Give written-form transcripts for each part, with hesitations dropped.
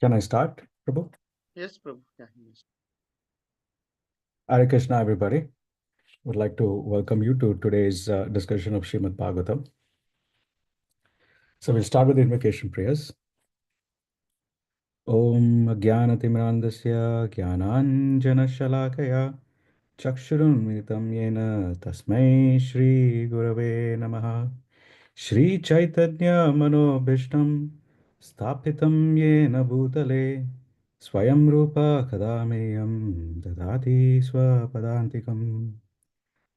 Can I start, Prabhu? Yes, Prabhu. Yeah, yes. Hare Krishna, everybody. Would like to welcome you to today's discussion of Srimad Bhagavatam. So we'll start with the invocation prayers. Om Jnanatimrandasya Jnananjanashalakaya Chakshurunmilitam Yena Tasmai Shri Gurave Namaha Shri Chaitanya Manobhishtam Sthapitam Yena Bhutale Swayam Rupa Kadameyam Dadati Swapadantikam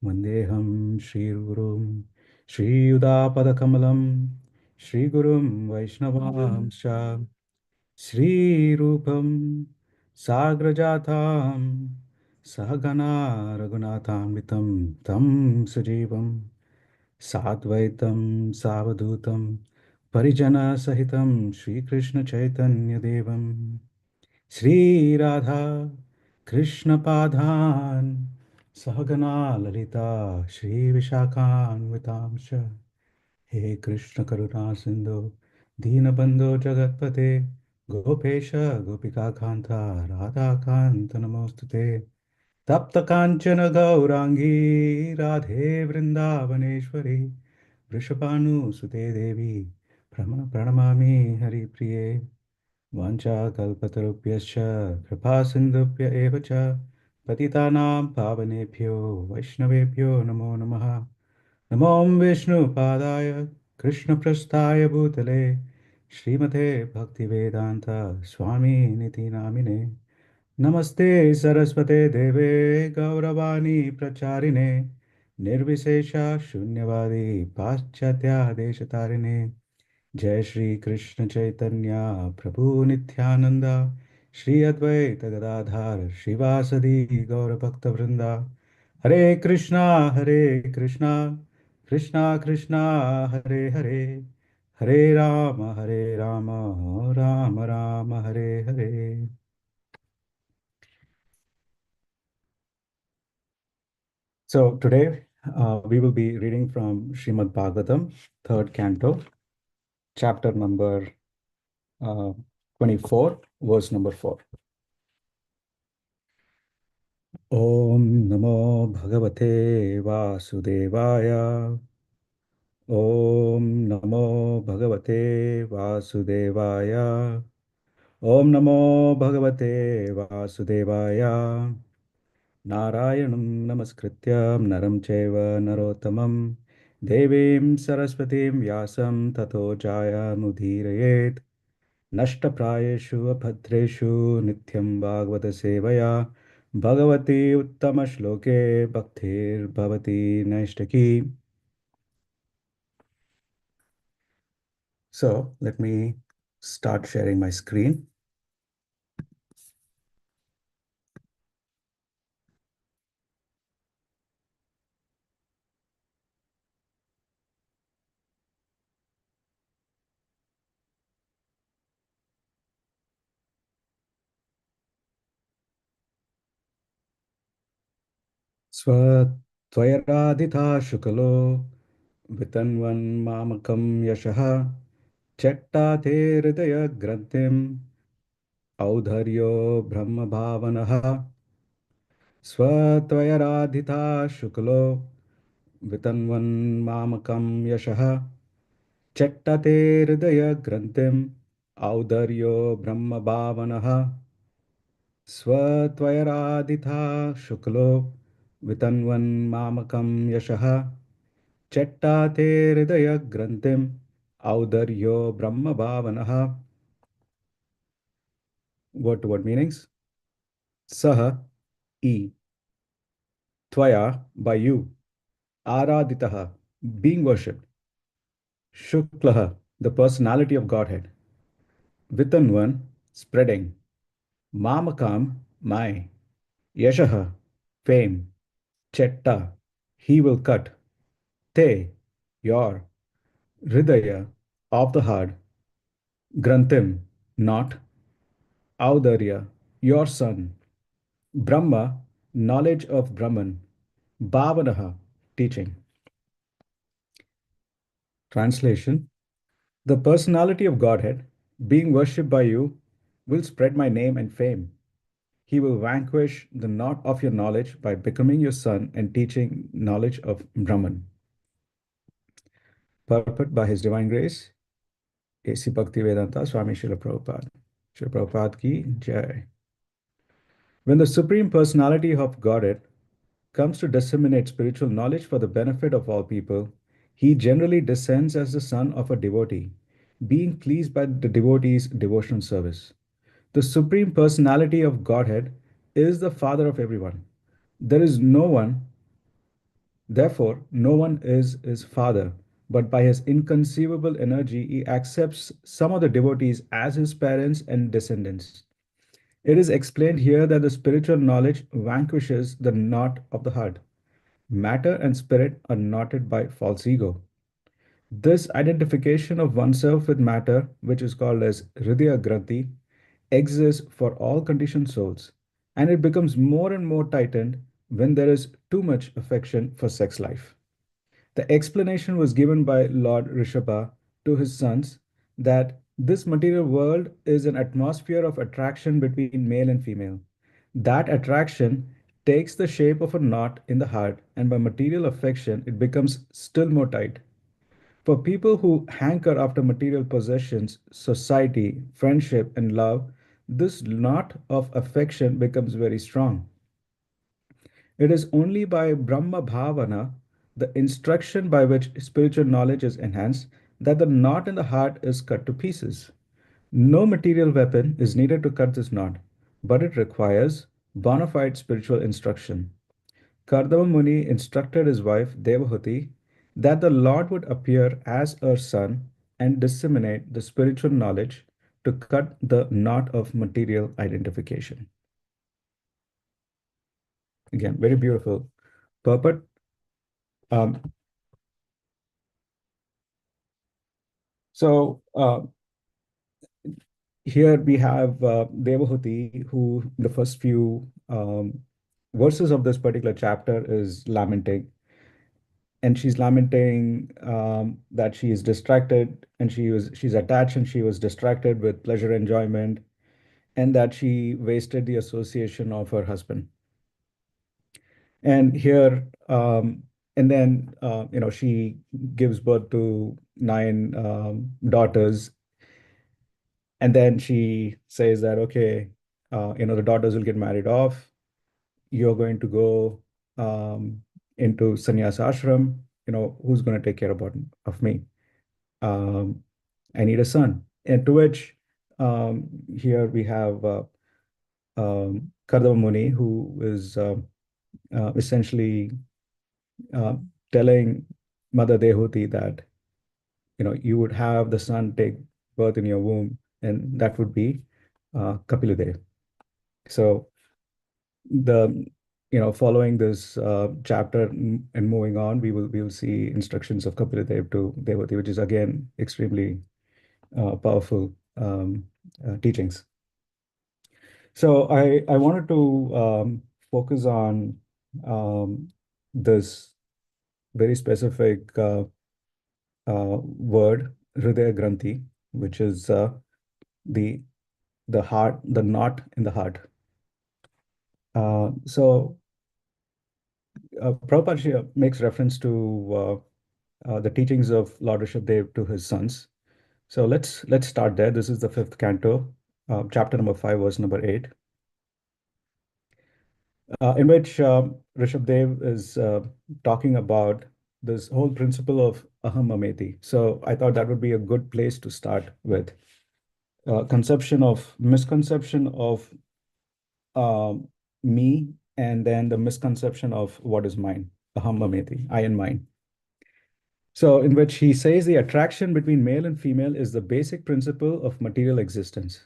Vandeham Shri Gurum Shri Udapadakamlam Shri Gurum Vaishnavamsha Shri Rupam Sagrajatam Sahagana Raghunatham Tam Sajivam Sadvaitam Savadutam Parijana Sahitam Shri Krishna Chaitanya Devam Shri Radha Krishna Padhan Sahagana Lalita Shri Vishakhan Vitamsha He Krishna Karuna Sindhu Deenabandhu Jagatpate Gopesha Gopika Kanta Radha Kanta Namostute Tapta Kanchana Gaurangi Radhe Vrindavaneshwari Vrishabhanu Sute Devi Pranamami Hari Priye Vanchakalpatarubhyascha कृपासिन्धुभ्य एव च पतितानां पावनेभ्यो वैष्णवेभ्यो नमो नमः नमो विष्णुपादाय कृष्णप्रस्थाय भूतले श्रीमते भक्तिवेदान्त स्वामिनिति नामिने नमस्ते सरस्वते देवे गौरवाणी प्रचारिणे निर्विशेष शून्यवादी पाश्चात्यादेशतारिणे जय श्री कृष्ण चैतन्य प्रभु नित्यानंद श्री अद्वैत गदाधर श्रीवासदि गौर भक्त वृंदा हरे Krishna Krishna Krishna Hare Hare Hare Ram Ram Ram Hare Hare. So today we will be reading from Srimad Bhagavatam, third canto, chapter number uh, 24, verse number 4. Om Namo Bhagavate Vasudevaya. Om Namo Bhagavate Vasudevaya. Om Namo Bhagavate Vasudevaya. Narayanam Namaskrityam Naram Chaiva Narottamam Devim Saraswatim Vyasam Tato Jaya Mudhirayet Nashtaprayeshu Abhadreshu Nityam Bhagavata Sevaya Bhagavati Uttama Shloke Bhaktir Bhavati Naishtaki. So let me start sharing my screen. Svatvayadita Shukalo Vitanvan Mamakam Yashaha Chettate Hridaya Granthim Audharyo Brahma Bhavanaha Svatvayadita Shukalo Vitanvan Mamakam Yashaha Chettate Hridaya Granthim Audharyo Brahma Bhavanaha Svatvayadita Shuklo Vitanvan Mamakam Yashaha Chettate Hridaya Granthim Audharyo Brahma Bhavanaha. Word to word meanings. Saha, E. Tvaya, by you. Araditaha, being worshipped. Shuklaha, the personality of Godhead. Vitanvan, spreading. Mamakam, my. Yashaha, fame. Chetta, he will cut. Te, your. Hridaya, of the heart. Granthim, not. Audarya, your son. Brahma, knowledge of Brahman. Bhavanaha, teaching. Translation: the personality of Godhead, being worshipped by you, will spread my name and fame. He will vanquish the knot of your knowledge by becoming your son and teaching knowledge of Brahman. Purport by His Divine Grace, A.C. Bhaktivedanta Swami Srila Prabhupada. Srila Prabhupada ki Jai. When the Supreme Personality of Godhead comes to disseminate spiritual knowledge for the benefit of all people, he generally descends as the son of a devotee, being pleased by the devotee's devotional service. The Supreme Personality of Godhead is the Father of everyone. There is no one, therefore, no one is his father, but by his inconceivable energy, he accepts some of the devotees as his parents and descendants. It is explained here that the spiritual knowledge vanquishes the knot of the heart. Matter and spirit are knotted by false ego. This identification of oneself with matter, which is called as Hridaya Granthi, exists for all conditioned souls, and it becomes more and more tightened when there is too much affection for sex life. The explanation was given by Lord Rishabha to his sons that this material world is an atmosphere of attraction between male and female. That attraction takes the shape of a knot in the heart, and by material affection, it becomes still more tight. For people who hanker after material possessions, society, friendship, and love, this knot of affection becomes very strong. It is only by Brahma Bhavana, the instruction by which spiritual knowledge is enhanced, that the knot in the heart is cut to pieces. No material weapon is needed to cut this knot, but it requires bona fide spiritual instruction. Kardama Muni instructed his wife Devahuti that the Lord would appear as her son and disseminate the spiritual knowledge to cut the knot of material identification. Again, very beautiful. Purport. Um, so here we have Devahuti, who the first few verses of this particular chapter is lamenting. And she's lamenting that she is distracted and she's attached and she was distracted with pleasure enjoyment, and that she wasted the association of her husband. And here, and then she gives birth to nine daughters, and then she says that, okay, the daughters will get married off. You're going to go into sannyas ashram. Who's going to take care of me? um, I need a son. And to which here we have Kardama Muni, who is essentially uh, telling Mother Dehuti that you would have the son take birth in your womb, and that would be Kapiladev. So the following this chapter and moving on, we will see instructions of Kapiladev to Devati, which is again extremely powerful teachings. So I wanted to focus on this very specific word, Hridaya Granthi, which is the heart, the knot in the heart. So Prabhupada makes reference to the teachings of Lord Rishabdev to his sons. So let's start there. This is the fifth canto, chapter number 5, verse number 8, in which Rishabdev is talking about this whole principle of aham mameti. So I thought that would be a good place to start with. Misconception of me, and then the misconception of what is mine, aham mameti, I and mine. So, in which he says the attraction between male and female is the basic principle of material existence.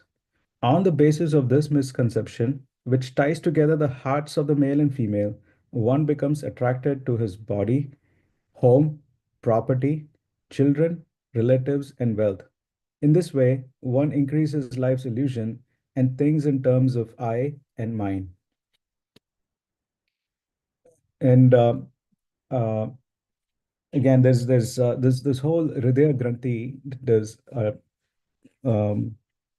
On the basis of this misconception, which ties together the hearts of the male and female, one becomes attracted to his body, home, property, children, relatives, and wealth. In this way, one increases life's illusion and thinks in terms of I and mine. And uh, again, there's this whole Hridaya Granthi. There's um,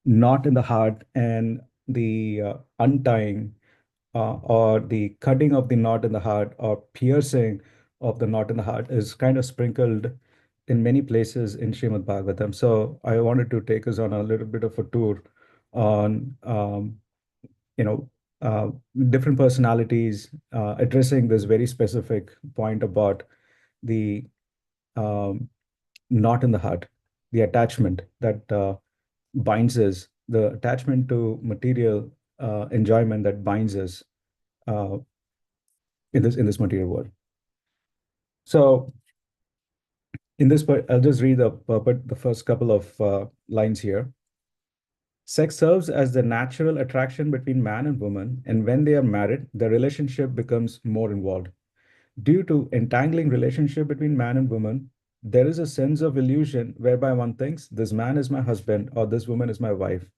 knot in the heart and the untying or the cutting of the knot in the heart or piercing of the knot in the heart is kind of sprinkled in many places in Srimad Bhagavatam. So I wanted to take us on a little bit of a tour on you know uh, different personalities addressing this very specific point about the um, knot in the heart, the attachment that binds us, the attachment to material enjoyment that binds us uh, in this material world. So in this part, I'll just read the first couple of lines here. Sex serves as the natural attraction between man and woman, and when they are married, the relationship becomes more involved. Due to entangling relationship between man and woman, there is a sense of illusion whereby one thinks this man is my husband or this woman is my wife.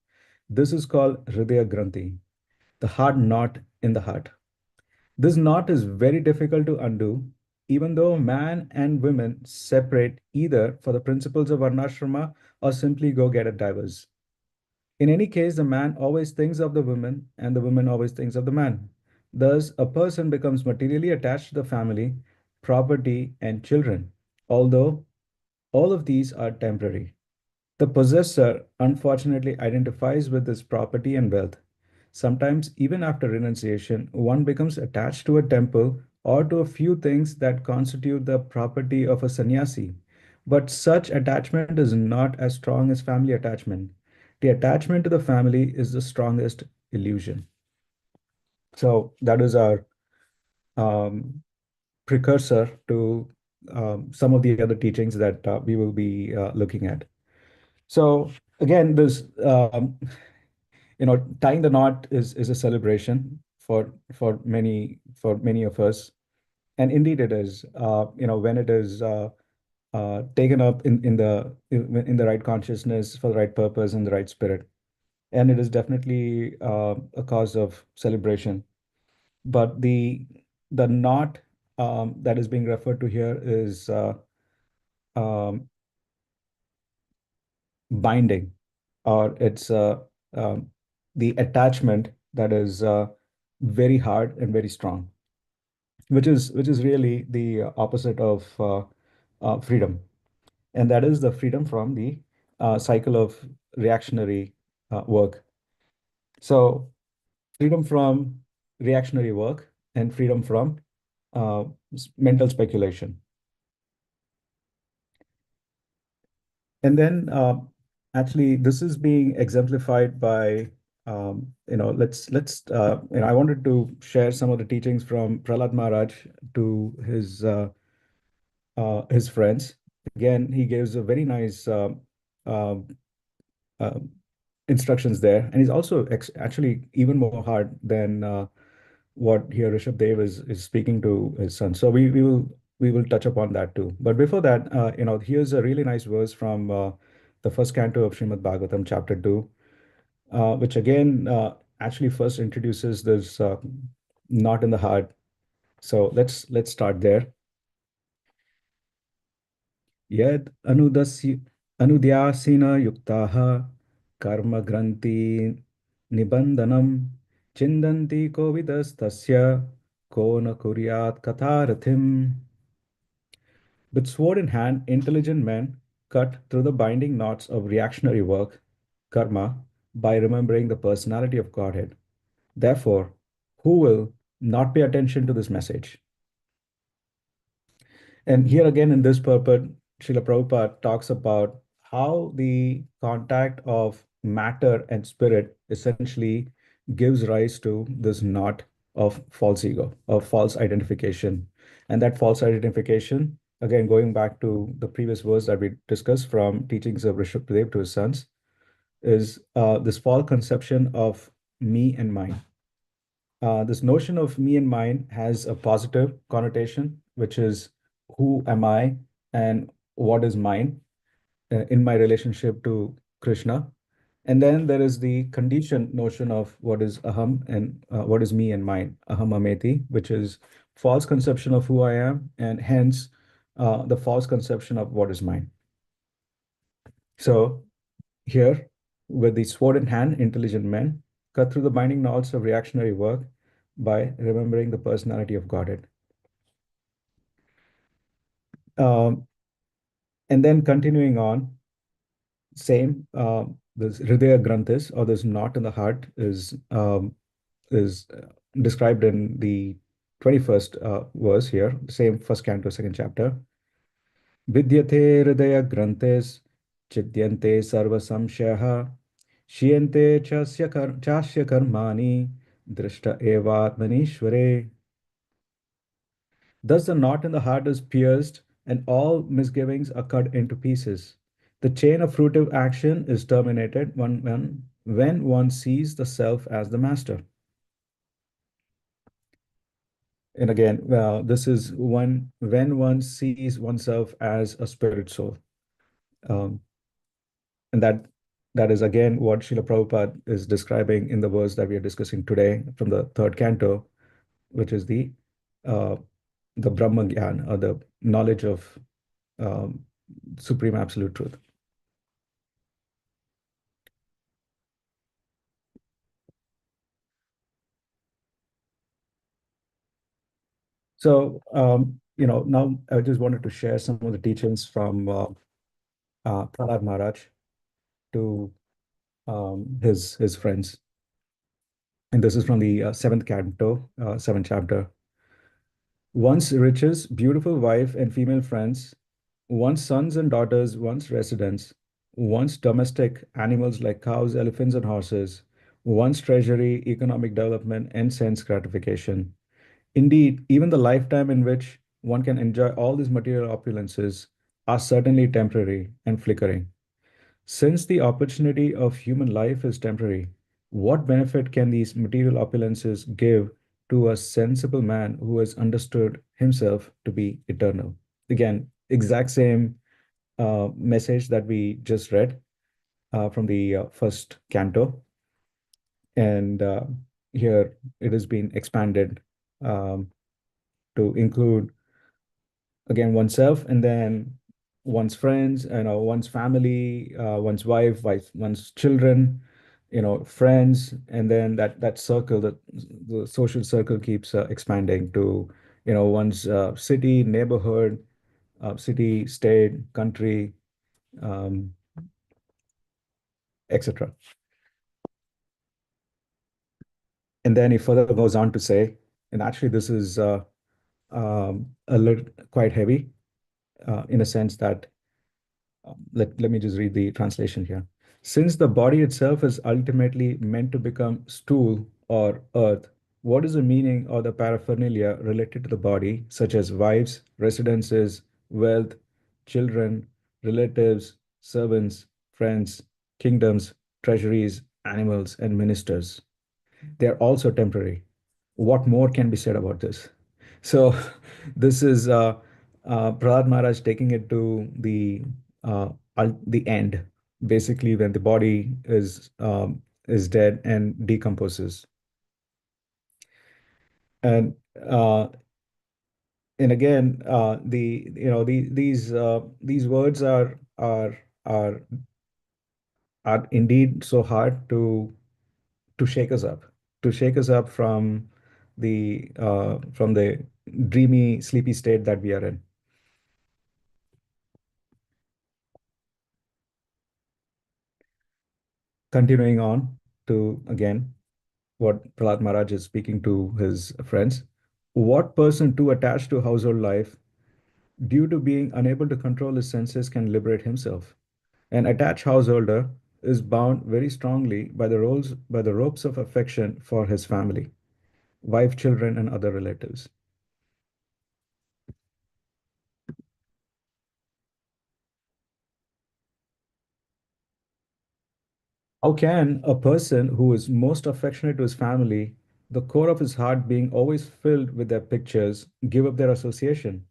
This is called Hridaya Granthi, the hard knot in the heart. This knot is very difficult to undo, even though man and women separate either for the principles of Varnashrama or simply go get a divorce. In any case, the man always thinks of the woman and the woman always thinks of the man. Thus, a person becomes materially attached to the family, property, and children, although all of these are temporary. The possessor unfortunately identifies with this property and wealth. Sometimes, even after renunciation, one becomes attached to a temple or to a few things that constitute the property of a sannyasi. But such attachment is not as strong as family attachment. The attachment to the family is the strongest illusion. So, that is our um, precursor to some of the other teachings that we will be looking at. So, again, this tying the knot is a celebration for many of us, and indeed it is. When it is taken up in the right consciousness for the right purpose and the right spirit, and it is definitely a cause of celebration. But the knot that is being referred to here is um, binding, or it's the attachment that is very hard and very strong, which is really the opposite of freedom, and that is the freedom from the cycle of reactionary work. So freedom from reactionary work and freedom from mental speculation. And then actually this is being exemplified by I wanted to share some of the teachings from Prahlad Maharaj to his friends. Again, he gives a very nice uh, uh, instructions there, and he's also actually even more hard than what here Rishabh Dev is speaking to his son. So we will touch upon that too. But before that, here's a really nice verse from the first canto of Srimad Bhagavatam, chapter 2, which again actually first introduces this knot in the heart. So let's start there. Yad anudyasina yuktaha karma granti nibandanam chindanti kovidastasya ko na kuryat katharathim. With sword in hand, intelligent men cut through the binding knots of reactionary work, karma, by remembering the personality of Godhead. Therefore, who will not pay attention to this message? And here again in this purport, Srila Prabhupada talks about how the contact of matter and spirit essentially gives rise to this knot of false ego, of false identification. And that false identification, again, going back to the previous verse that we discussed from teachings of Rishabh to his sons, is this false conception of me and mine. This notion of me and mine has a positive connotation, which is who am I and what is mine in my relationship to Krishna. And then there is the conditioned notion of what is aham and what is me and mine, aham ameti, which is false conception of who I am, and hence the false conception of what is mine. So here. with the sword in hand, intelligent men cut through the binding knots of reactionary work by remembering the personality of Godhead. Um, and then continuing on, same, this Hridaya Granthis, or this knot in the heart, is described in the 21st verse here, same first canto, second chapter. Vidyate Hridaya Granthis, Chidyante Sarva Samshayaha, Shiyante Chasya Karmani, Drishta Evatmanishware. Thus the knot in the heart is pierced, and all misgivings are cut into pieces. The chain of fruitive action is terminated when one sees the self as the master. And again, this is when one sees oneself as a spirit soul. Um, and that is again what Srila Prabhupada is describing in the verse that we are discussing today from the third canto, which is uh, the Brahma Gyan, or the knowledge of um, supreme absolute truth. So, now I just wanted to share some of the teachings from Prahlad Maharaj to his friends. And this is from the seventh canto, seventh chapter. Once riches, beautiful wife and female friends, once sons and daughters, once residents, once domestic animals like cows, elephants, and horses, once treasury, economic development, and sense gratification. Indeed, even the lifetime in which one can enjoy all these material opulences are certainly temporary and flickering. Since the opportunity of human life is temporary, what benefit can these material opulences give to a sensible man who has understood himself to be eternal? Again, exact same message that we just read from the first canto. And here it has been expanded um, to include again oneself, and then one's friends, one's family, one's wife, one's children, friends, and then that circle, that the social circle keeps expanding to one's city, neighborhood, city, state, country, um, etc. And then he further goes on to say, and actually this is a little quite heavy in a sense that let me just read the translation here. Since the body itself is ultimately meant to become stool or earth, what is the meaning or the paraphernalia related to the body, such as wives, residences, wealth, children, relatives, servants, friends, kingdoms, treasuries, animals, and ministers? They are also temporary. What more can be said about this? So, this is Prahlad Maharaj taking it to uh, the end, basically when the body is dead and decomposes. And and again, these words are are indeed so hard to shake us up, to shake us up from the dreamy, sleepy state that we are in. Continuing on to again what Prahlad Maharaj is speaking to his friends. What person too attached to household life, due to being unable to control his senses, can liberate himself? An attached householder is bound very strongly by the ropes of affection for his family, wife, children, and other relatives. How can a person who is most affectionate to his family, the core of his heart being always filled with their pictures, give up their association?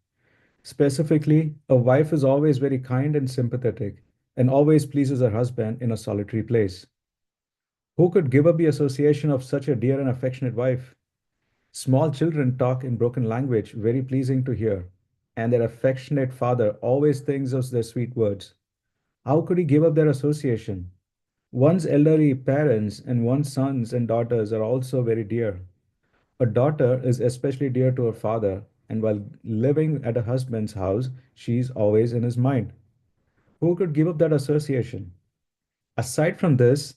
Specifically, a wife is always very kind and sympathetic and always pleases her husband in a solitary place. Who could give up the association of such a dear and affectionate wife? Small children talk in broken language, very pleasing to hear, and their affectionate father always thinks of their sweet words. How could he give up their association? One's elderly parents and one's sons and daughters are also very dear. A daughter is especially dear to her father, and while living at a husband's house, she's always in his mind. Who could give up that association? Aside from this,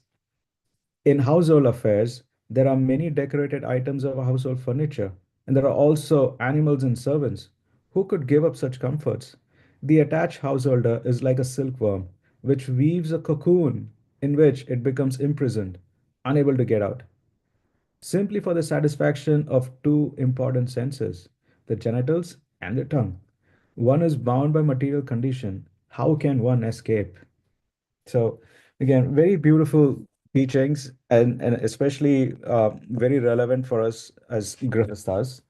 in household affairs, there are many decorated items of household furniture, and there are also animals and servants. Who could give up such comforts? The attached householder is like a silkworm, which weaves a cocoon in which it becomes imprisoned, unable to get out, simply for the satisfaction of two important senses, the genitals and the tongue. One is bound by material condition. How can one escape? So again, very beautiful teachings, and especially very relevant for us as grihasthas.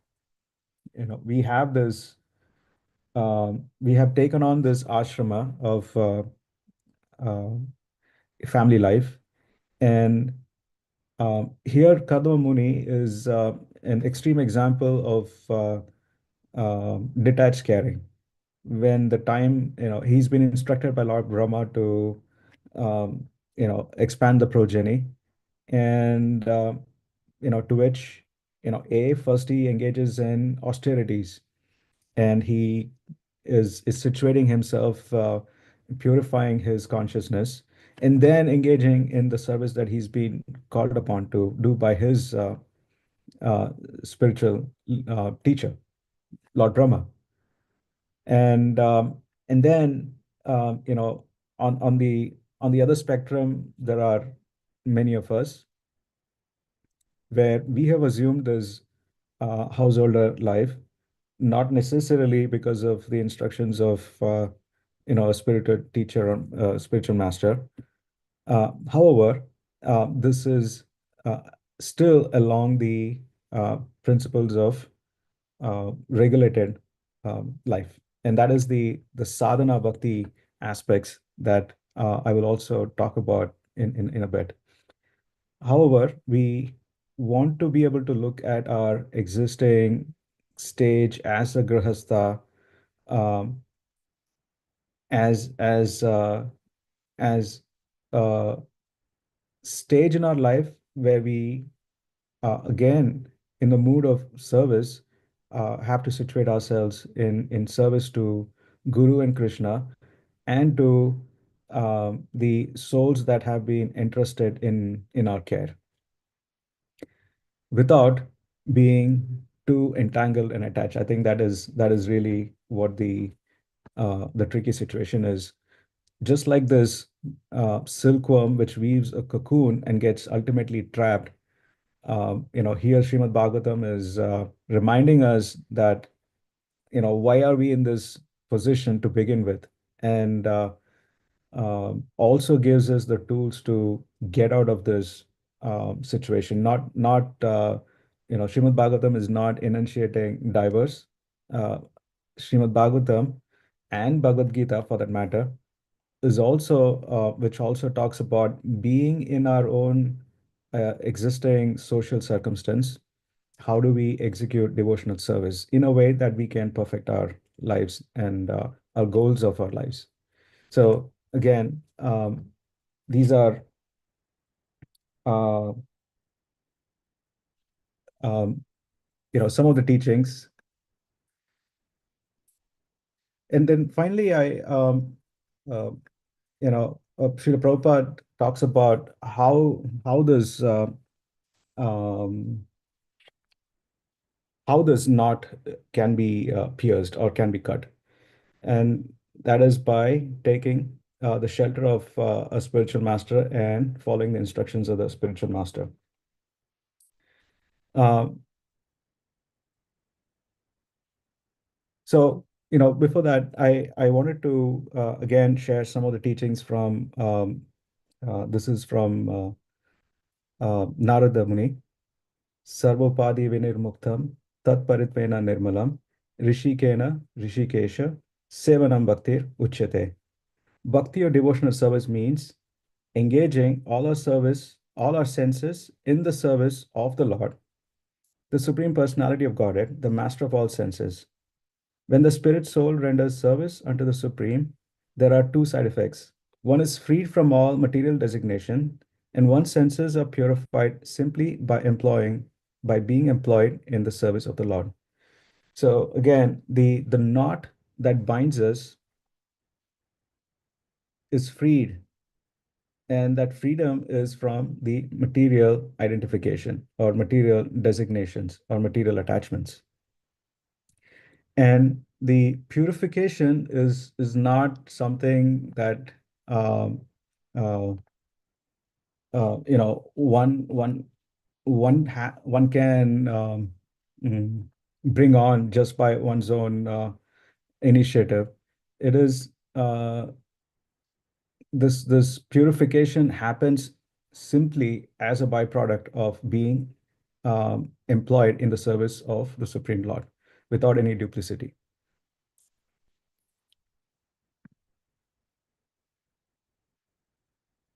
We have this, we have taken on this ashrama of uh, family life, and here Kadma Muni is an extreme example of detached caring. When the time, he's been instructed by Lord Brahma to, expand the progeny, and to which, first he engages in austerities, and he is situating himself, purifying his consciousness, and then engaging in the service that he's been called upon to do by his uh, spiritual teacher, Lord Brahma. And then, on the other spectrum, there are many of us where we have assumed this householder life, not necessarily because of the instructions of a spiritual teacher or spiritual master. However, this is still along the principles of regulated life, and that is the sadhana bhakti aspects that I will also talk about in a bit. However, we want to be able to look at our existing stage as a grihastha, um, as as a stage in our life where we, again, in the mood of service, have to situate ourselves in service to Guru and Krishna, and to the souls that have been entrusted in our care, without being too entangled and attached. I think that is really what the tricky situation is. Just like this silkworm which weaves a cocoon and gets ultimately trapped, here Srimad Bhagavatam is reminding us that, why are we in this position to begin with, and also gives us the tools to get out of this situation. Srimad Bhagavatam is not enunciating diverse. Uh, Srimad Bhagavatam and Bhagavad Gita, for that matter, is also which also talks about being in our own existing social circumstance. How do we execute devotional service in a way that we can perfect our lives and our goals of our lives? So again, these are uh, um, some of the teachings. And then finally, uh, Srila Prabhupada talks about um, how this knot can be pierced or can be cut. And that is by taking the shelter of a spiritual master and following the instructions of the spiritual master. Uh, so, before that, I wanted to again share some of the teachings from this is from Narada Muni. Sarvopadi vinirmuktam tatparitvena nirmalam rishikena rishikesha sevanam bhaktir uchyate. Bhakti or devotional service means engaging all our senses in the service of the Lord, the Supreme Personality of Godhead, the Master of all senses. When the spirit soul renders service unto the Supreme, there are two side effects. One is freed from all material designation, and one's senses are purified simply by being employed in the service of the Lord. So again, the knot that binds us is freed, and that freedom is from the material identification or material designations or material attachments. And the purification is not something that um, uh, one can bring on just by one's own initiative. It is this purification happens simply as a byproduct of being employed in the service of the Supreme Lord without any duplicity.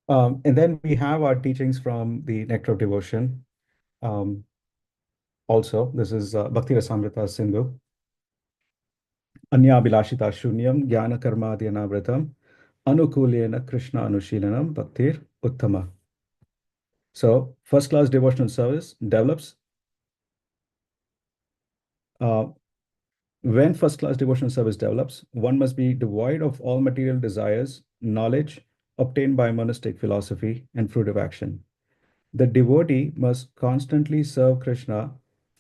And then we have our teachings from the Nectar of Devotion. Um, Also, this is Bhakti Rasamrita Sindhu. Anya Bilashita Shunyam Jnana Karma Dhyanavrtam Anukulena Krishna Anushilanam Bhaktir Uttama. So, first class devotional service develops uh, when first class devotional service develops, one must be devoid of all material desires, knowledge obtained by monastic philosophy, and fruitive action. The devotee must constantly serve Krishna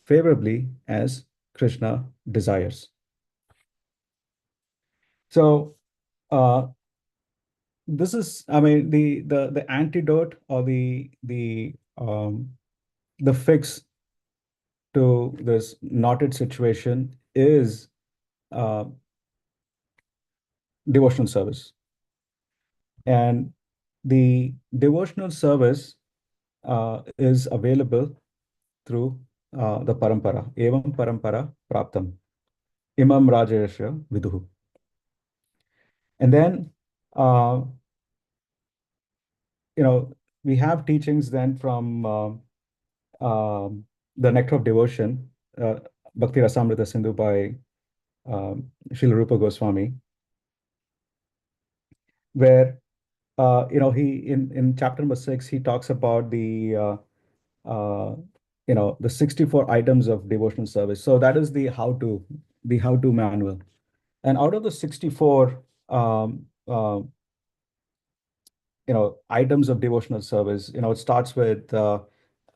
favorably as Krishna desires. So, uh, this is, I mean, the antidote or the fix to this knotted situation is uh, devotional service. And the devotional service is available through the parampara. Evam parampara praptam. Imam Rajayasya viduhu. And then, uh, we have teachings then from the Nectar of Devotion, uh, Bhakti Rasamrita Sindhu by Srila Rupa Goswami, where he in chapter number 6 he talks about uh, the 64 items of devotional service. So that is the how-to manual. And out of the 64 items of devotional service, it starts with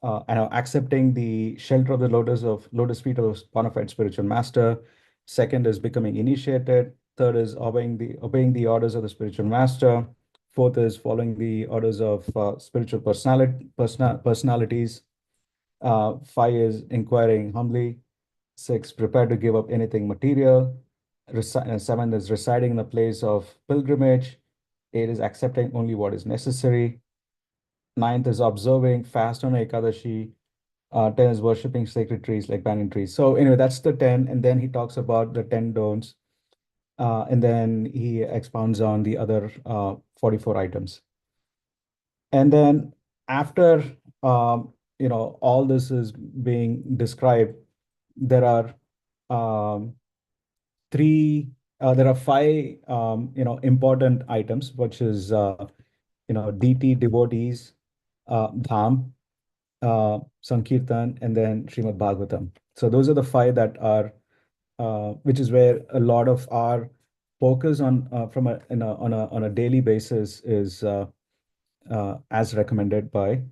accepting the shelter of the lotus feet of bona fide spiritual master. Second is becoming initiated. Third is obeying the orders of the spiritual master. Fourth is following the orders of spiritual personalities. Five is inquiring humbly. Six, prepare to give up anything material. Seven is residing in a place of pilgrimage. Eight is accepting only what is necessary. Ninth is observing fast on Ekadashi. 10 is worshipping sacred trees like banyan trees. So anyway, that's the 10. And then he talks about the 10 don'ts. And then he expounds on the other 44 items. And then after all this is being described, there are um, there are five important items, which is DT devotees, Dham, Sankirtan, and then Srimad Bhagavatam. So those are the five that are, which is where a lot of our focus on from a, in a on a daily basis is as recommended by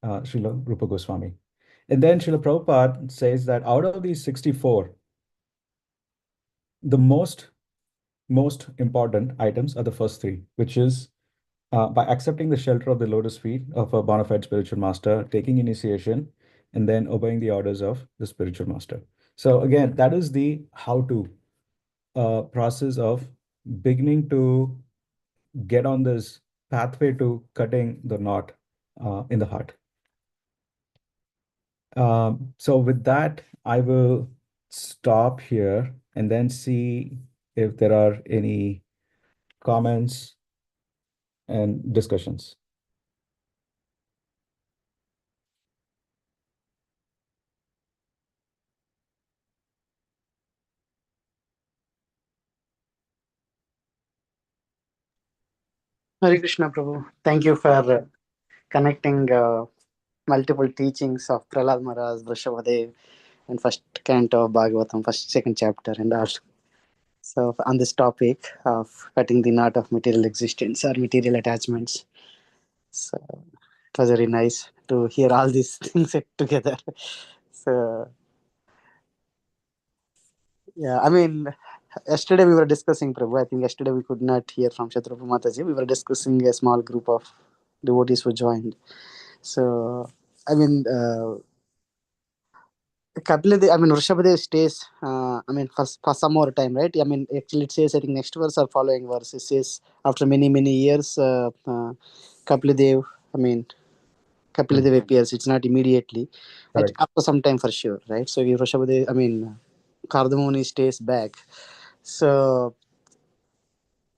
Srila Rupa Goswami. And then Srila Prabhupada says that out of these 64, the most important items are the first three, which is by accepting the shelter of the lotus feet of a bona fide spiritual master, taking initiation, and then obeying the orders of the spiritual master. So again, that is the how-to process of beginning to get on this pathway to cutting the knot in the heart. So with that, I will stop here and then see if there are any comments and discussions. Hare Krishna, Prabhu. Thank you for connecting multiple teachings of Prahlad Maharaj, Vrishabhadev, and first canto of Bhagavatam, second chapter, and all. So, on this topic of cutting the knot of material existence or material attachments. So, it was very nice to hear all these things together. So, yeah, I mean, yesterday we were discussing, Prabhu. I think yesterday we could not hear from Shatrupati Mataji. We were discussing a small group of devotees who joined. So, I mean, Kapila, I mean, Vrishabhadev stays, I mean, for some more time, right? I mean, actually, it says, I think, next verse or following verse, it says, after many, many years, Kapila I mean, Mm, Kapila appears. It's not immediately. I think correct. after some time for sure, right? So, Vrishabhadev, I mean, Kardamoni stays back. So,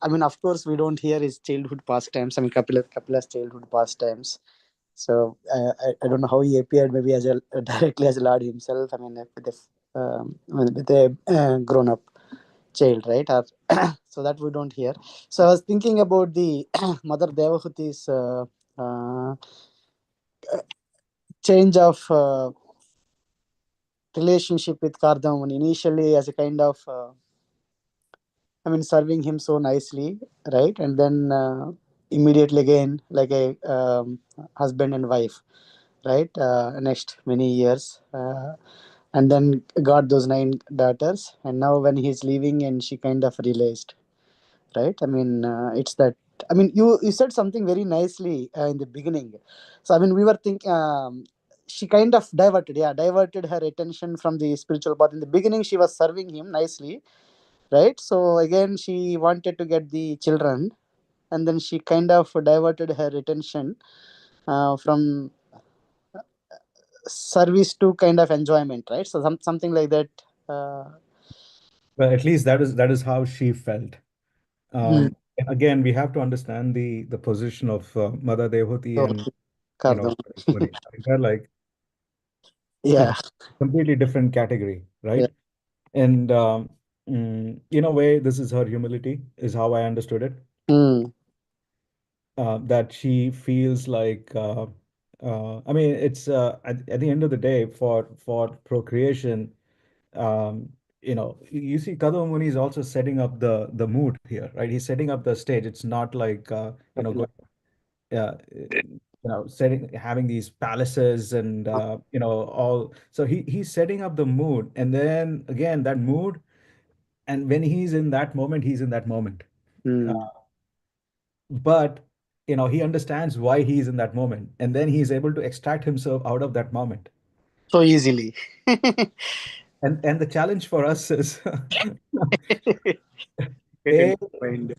I mean, of course, we don't hear his childhood pastimes. I mean, Kapila's childhood pastimes. So I don't know how he appeared, maybe as a directly as a Lord himself. I mean, with a grown up child, right? Or, so that we don't hear. So I was thinking about the Mother Devahuti's uh, change of relationship with Kardamuni initially as a kind of I mean, serving him so nicely, right? And then immediately again, like a husband and wife, right? Next many years. And then got those 9 daughters. And now when he's leaving, and she kind of realized, right? I mean, it's that. I mean, you said something very nicely in the beginning. So, I mean, we were thinking. She kind of diverted her attention from the spiritual path. In the beginning, she was serving him nicely, right? So again she wanted to get the children, and then she kind of diverted her attention from service to kind of enjoyment, right? So something like that. uh, Well, at least that is how she felt. mm, Again, we have to understand the position of Mother Devhuti so and Kardam. Muni. They're like Yeah, completely different category, yeah. right? And in a way, this is her humility, is how I understood it. Mm, That she feels like, I mean, it's at the end of the day, for procreation, um, you see, Kadam Muni is also setting up the mood here, right? He's setting up the stage. It's not like Kapila. setting having these palaces and all. So he's setting up the mood, and then again that mood, and when he's in that moment, he's in that moment. Uh, Mm. but he understands why he's in that moment, and then he's able to extract himself out of that moment. So easily. And the challenge for us is Get A, into mind.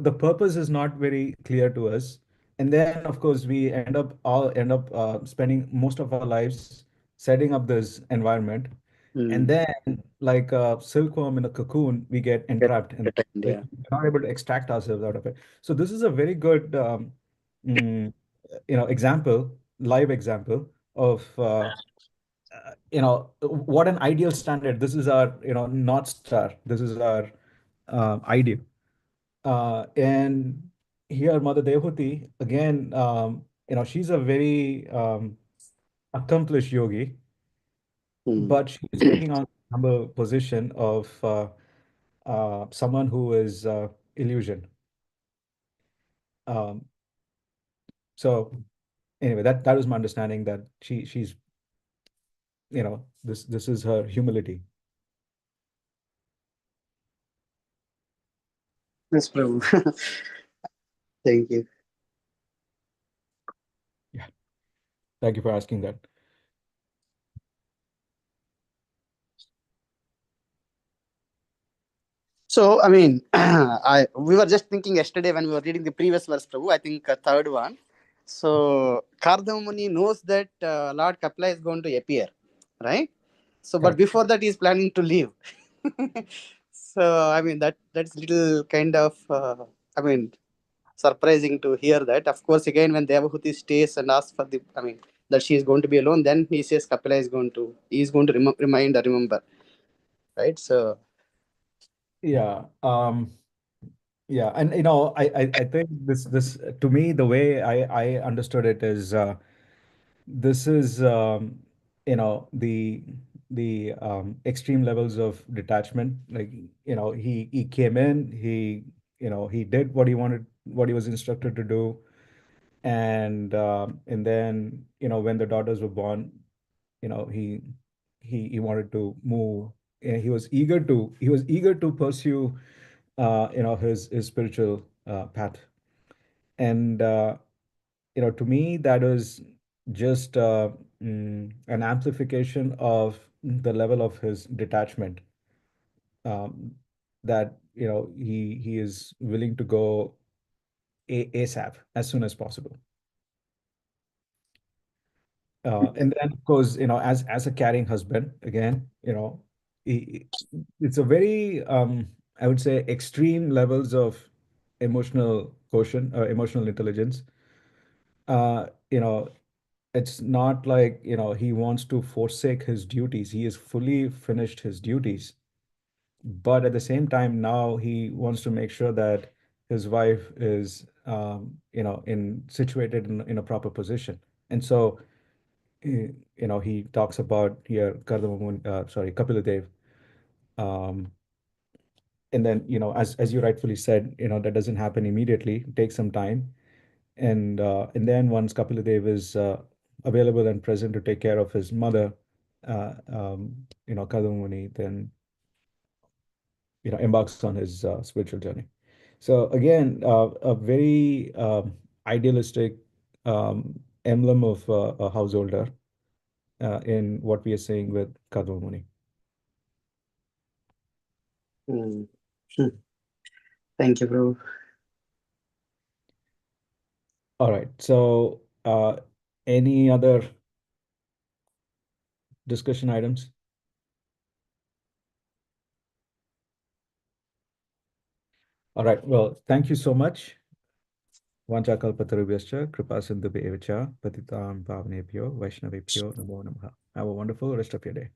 the purpose is not very clear to us. And then, of course, we end up spending most of our lives setting up this environment. And Mm. then, like a silkworm in a cocoon, we get Get, entrapped and get in like there. we're not able to extract ourselves out of it. So this is a very good, mm, example, live example of what an ideal standard. This is our North Star. This is our ideal. And here, Mother Devahuti, again, she's a very accomplished yogi, Mm. but she's taking on the humble position of someone who is illusion. Um, so anyway, that was my understanding, that she's this is her humility. Yes, Prabhu. Thank you. Yeah. Thank you for asking that. So, I mean, I we were just thinking yesterday when we were reading the previous verse, Prabhu, I think third one. So, Kardamuni knows that Lord Kapila is going to appear, right? So, but Correct. before that, he's planning to leave. So, I mean, that's little kind of, I mean, surprising to hear that. Of course, again, when Devahuti stays and asks for the, I mean, that she is going to be alone, then he says Kapila is going to remind or remember, right? So, Yeah. Yeah, and I think this to me, the way I understood it is, this is, the extreme levels of detachment. Like, he came in, he did what he wanted, what he was instructed to do, and then, when the daughters were born, he wanted to move. He was eager to pursue, his spiritual path. And to me, that was just an amplification of the level of his detachment, um, that he is willing to go ASAP, as soon as possible. And then, of course, as a caring husband, again, he, it's a very, I would say, extreme levels of emotional quotient, emotional intelligence. Uh, you know, it's not like, he wants to forsake his duties. He has fully finished his duties. But at the same time, now he wants to make sure that his wife is, situated in a proper position. And so, he talks about here Kapila Dev. Um, and then, as you rightfully said, that doesn't happen immediately. It takes some time. And then once Kapila Dev is available and present to take care of his mother, Kadamba Muni then, embarks on his spiritual journey. So again, a very idealistic emblem of a householder, in what we are saying with Kadamba Muni. Hmm. Hmm. Thank you, Prabhu. All right. So, any other discussion items? All right. Well, thank you so much. Vanchakalpatarubhyascha kripa sindhubhyevacha patitam pavanebhyo vaishnavebhyo namo namaha. Have a wonderful rest of your day.